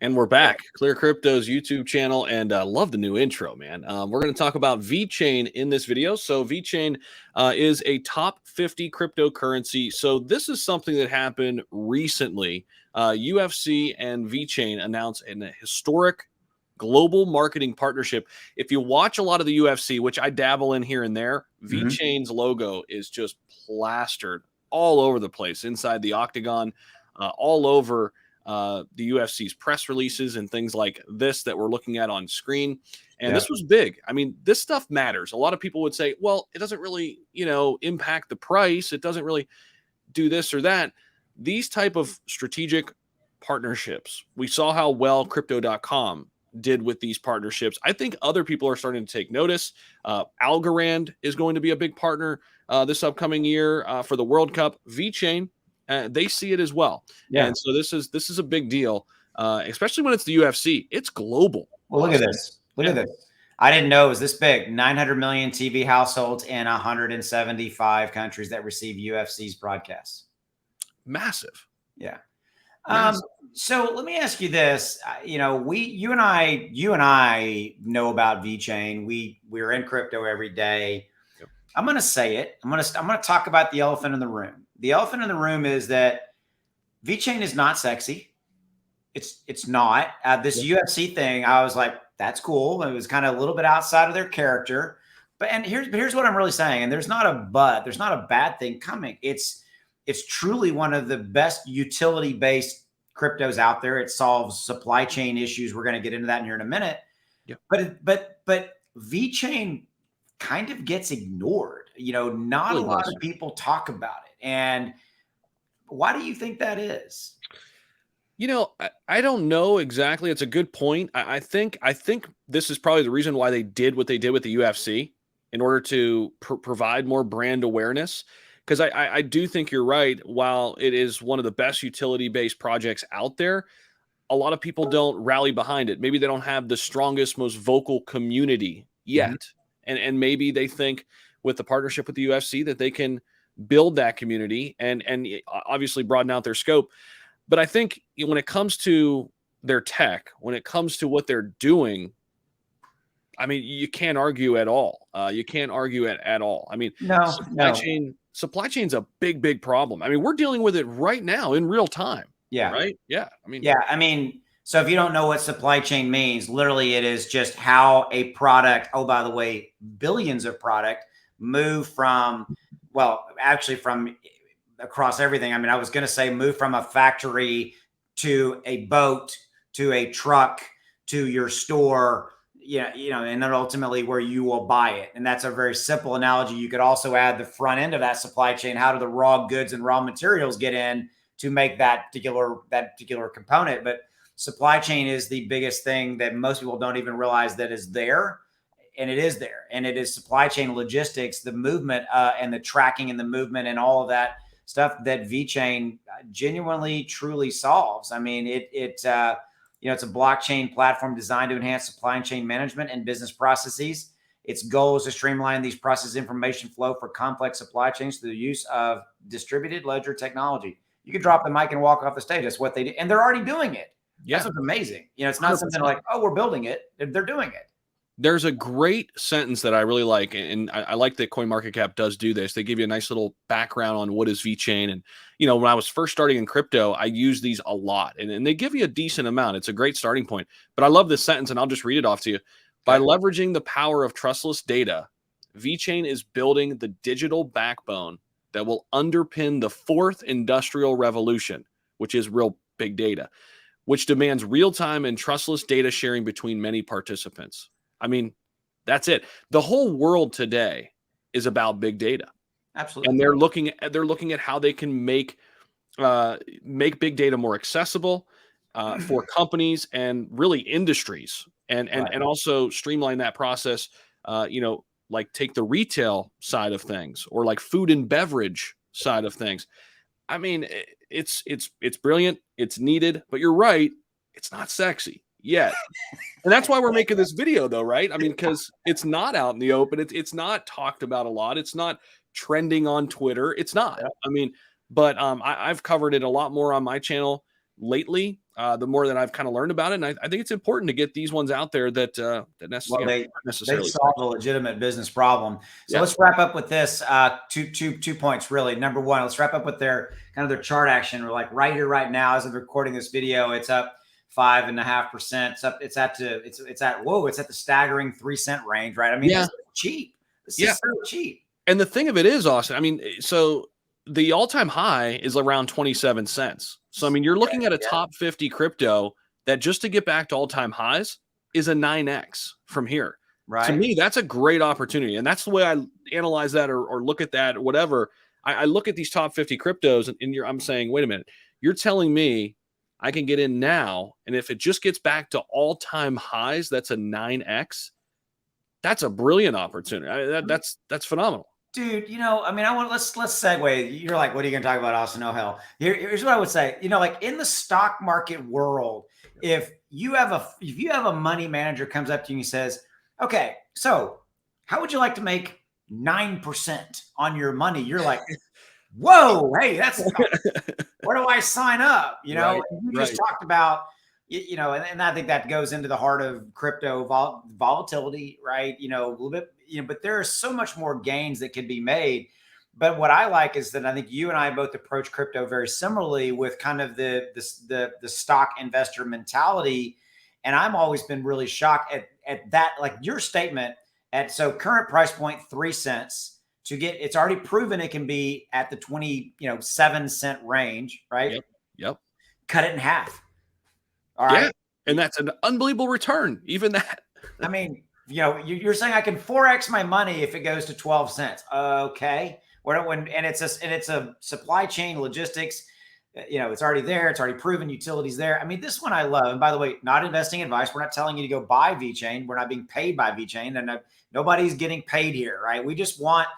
And we're back. ClearCryptos YouTube channel, and love the new intro, man. We're going to talk about VeChain in this video. So VeChain is a top 50 cryptocurrency. So this is something that happened recently. UFC and VeChain announced an historic global marketing partnership. If you watch a lot of the UFC, which I dabble in here and there, VeChain's logo is just plastered all over the place, inside the octagon, all over the UFC's press releases and things like this that we're looking at on screen. And this was big. I mean, this stuff matters. A lot of people would say, well, it doesn't really, impact the price. It doesn't really do this or that. These type of strategic partnerships, we saw how well crypto.com did with these partnerships. I think other people are starting to take notice. Algorand is going to be a big partner this upcoming year for the World Cup. VeChain, they see it as well. Yeah. And so this is a big deal, especially when it's the UFC. It's global. Well, look at this. Look at this. I didn't know it was this big. 900 million TV households in 175 countries that receive UFC's broadcasts. Massive. Yeah. So let me ask you this. You and I know about VeChain. We're in crypto every day. Yep. I'm going to say it. I'm going to talk about the elephant in the room. The elephant in the room is that VeChain is not sexy. It's not. This UFC thing, I was like, that's cool. It was kind of a little bit outside of their character. But here's what I'm really saying. And there's not a bad thing coming. It's truly one of the best utility-based cryptos out there. It solves supply chain issues. We're going to get into that here in a minute. Yep. But VeChain kind of gets ignored. Not really a lot of people talk about it. And why do you think that is? I don't know exactly. It's a good point. I think this is probably the reason why they did what they did with the UFC, in order to provide more brand awareness. Because I do think you're right. While it is one of the best utility-based projects out there, a lot of people don't rally behind it. Maybe they don't have the strongest, most vocal community yet. Mm-hmm. And maybe they think with the partnership with the UFC that they can build that community and obviously broaden out their scope. But I think when it comes to their tech, when it comes to what they're doing, I mean, you can't argue at all. You can't argue at all. I mean, supply chain's a big problem. I mean, we're dealing with it right now in real time. Yeah. Right. Yeah. I mean, so if you don't know what supply chain means, literally it is just how a product, oh, by the way, billions of product move from across everything. I mean, I was going to say move from a factory to a boat, to a truck, to your store, and then ultimately where you will buy it. And that's a very simple analogy. You could also add the front end of that supply chain. How do the raw goods and raw materials get in to make that particular component? But supply chain is the biggest thing that most people don't even realize that is there. And it is there. And it is supply chain logistics, the movement and the tracking and the movement and all of that stuff that VeChain genuinely, truly solves. I mean, it's a blockchain platform designed to enhance supply chain management and business processes. Its goal is to streamline these process information flow for complex supply chains through the use of distributed ledger technology. You could drop the mic and walk off the stage. That's what they do. And they're already doing it. Yeah. That's what's amazing. It's not 100%. Something like, oh, we're building it. They're doing it. There's a great sentence that I really like, and I like that CoinMarketCap does do this. They give you a nice little background on what is VeChain. And, when I was first starting in crypto, I use these a lot, and they give you a decent amount. It's a great starting point. But I love this sentence, and I'll just read it off to you. By leveraging the power of trustless data, VeChain is building the digital backbone that will underpin the fourth industrial revolution, which is real big data, which demands real-time and trustless data sharing between many participants. I mean, that's it. The whole world today is about big data. Absolutely. And they're looking at how they can make big data more accessible for companies and really industries, and also streamline that process. Like take the retail side of things, or like food and beverage side of things. I mean, it's brilliant. It's needed, but you're right. It's not sexy yet. And that's why we're making this video, though, right? I mean, because it's not out in the open. It's not talked about a lot. It's not trending on Twitter. It's not. I mean, but I've covered it a lot more on my channel lately. the more that I've kind of learned about it. And I think it's important to get these ones out there that that Well, aren't they necessarily. solve a legitimate business problem. So Yeah. let's wrap up with this. Two points really. Number one, let's wrap up with their kind of their chart action. We're like right here, right now, as of recording this video, it's up 5.5%. It's up. It's at the staggering 3-cent range, right? I mean, Yeah. this is cheap. This Yeah. is so cheap. And the thing of it is, Austin, I mean, so the all-time high is around 27 cents. So I mean, you're looking at a top 50 crypto that just to get back to all-time highs is a 9x from here. Right. To me, that's a great opportunity. And that's the way I analyze that or look at that or whatever. I look at these top 50 cryptos and I'm saying, wait a minute, you're telling me I can get in now. And if it just gets back to all-time highs, that's a 9x. That's a brilliant opportunity. I mean, that's phenomenal. Dude, I mean, let's segue. You're like, what are you going to talk about, Austin? Oh, hell. Here's what I would say. Like in the stock market world, if you have a money manager comes up to you and says, okay, so how would you like to make 9% on your money? You're like, whoa, hey, where do I sign up? You just talked about, and I think that goes into the heart of crypto volatility, right? A little bit, but there is so much more gains that can be made. But what I like is that I think you and I both approach crypto very similarly with kind of the stock investor mentality. And I'm always been really shocked at that, like your statement so current price point, 3 cents to get, it's already proven it can be at the 7-cent range, right? Yep. Cut it in half. All right. Yeah. And that's an unbelievable return. Even that. I mean, you're saying I can 4x my money if it goes to 12 cents. Okay. And it's a supply chain logistics. It's already there. It's already proven utilities there. I mean, this one I love. And by the way, not investing advice. We're not telling you to go buy VeChain. We're not being paid by VeChain, and nobody's getting paid here, right? We just want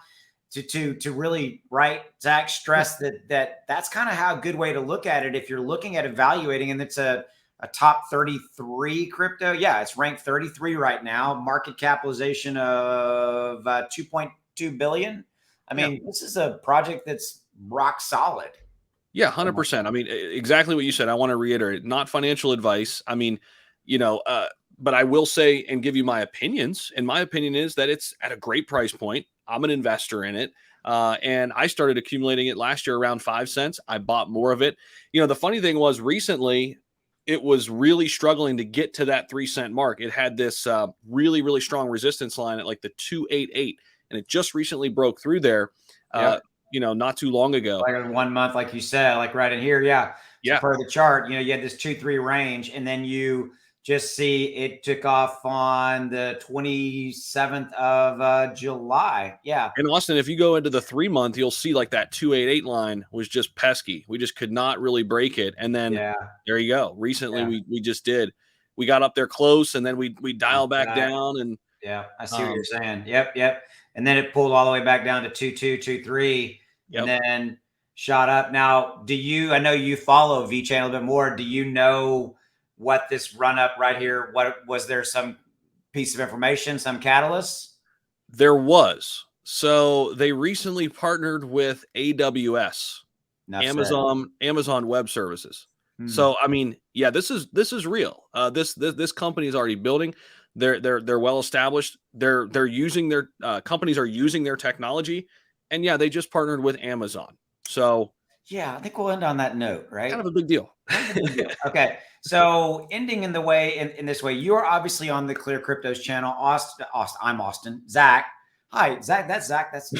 to really, right, Zach, stress that's kind of how a good way to look at it. If you're looking at evaluating, and it's a top 33 crypto. Yeah, it's ranked 33 right now. Market capitalization of 2.2 billion. I mean, this is a project that's rock solid. Yeah, 100%. I mean, exactly what you said. I want to reiterate, not financial advice. I mean, but I will say and give you my opinions. And my opinion is that it's at a great price point. I'm an investor in it. And I started accumulating it last year around 5 cents. I bought more of it. The funny thing was recently, it was really struggling to get to that 3 cent mark. It had this really, really strong resistance line at like the 288, and it just recently broke through there, not too long ago. Like in 1 month, like you said, like right in here. Yeah. So per the chart, you had this 2-3 range, and then you just see it took off on the 27th of July. Yeah. And Austin, if you go into the 3-month, you'll see like that 288 line was just pesky. We just could not really break it. And then there you go. Recently, we just did. We got up there close, and then we dialed back down. And I see what you're saying. Yep. And then it pulled all the way back down to 2223, and then shot up. Now, I know you follow VeChain a little bit more. Do you know what this run up right here? What was there some piece of information, some catalyst? There was. So they recently partnered with AWS, Amazon Web Services. So I mean, yeah, this is real. This company is already building. They're well established. They're using their companies are using their technology, and yeah, they just partnered with Amazon. So yeah, I think we'll end on that note, right? Kind of a big deal. Okay, so ending in this way, you are obviously on the ClearCryptos channel. Austin, I'm Austin. Zach, hi, Zach. That's Zach. That's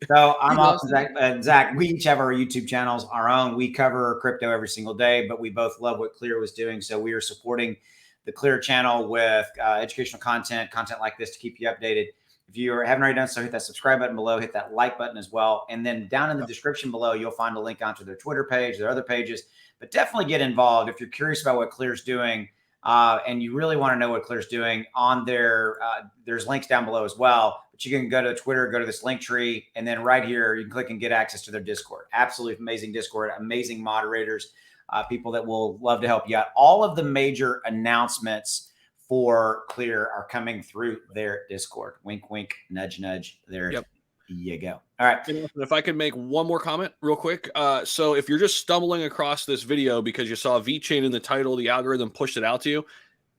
So I'm Austin. Zach. We each have our YouTube channels, our own. We cover crypto every single day, but we both love what Clear was doing, so we are supporting the Clear channel with educational content like this to keep you updated. If you haven't already done so, hit that subscribe button below, hit that like button as well. And then down in the description below, you'll find a link onto their Twitter page, their other pages. But definitely get involved if you're curious about what Clear's doing and you really want to know what Clear's doing. On there's links down below as well. But you can go to Twitter, go to this link tree, and then right here, you can click and get access to their Discord. Absolutely amazing Discord, amazing moderators, people that will love to help you out. All of the major announcements for Clear are coming through their Discord. Wink, wink, nudge, nudge. There you go. All right. And if I could make one more comment real quick. So if you're just stumbling across this video because you saw VeChain in the title, the algorithm pushed it out to you,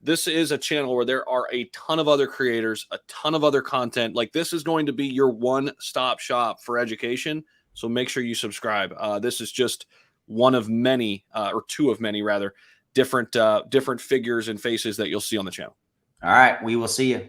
this is a channel where there are a ton of other creators, a ton of other content. Like, this is going to be your one-stop shop for education. So make sure you subscribe. This is just one of many, or two of many rather, different figures and faces that you'll see on the channel. All right. We will see you.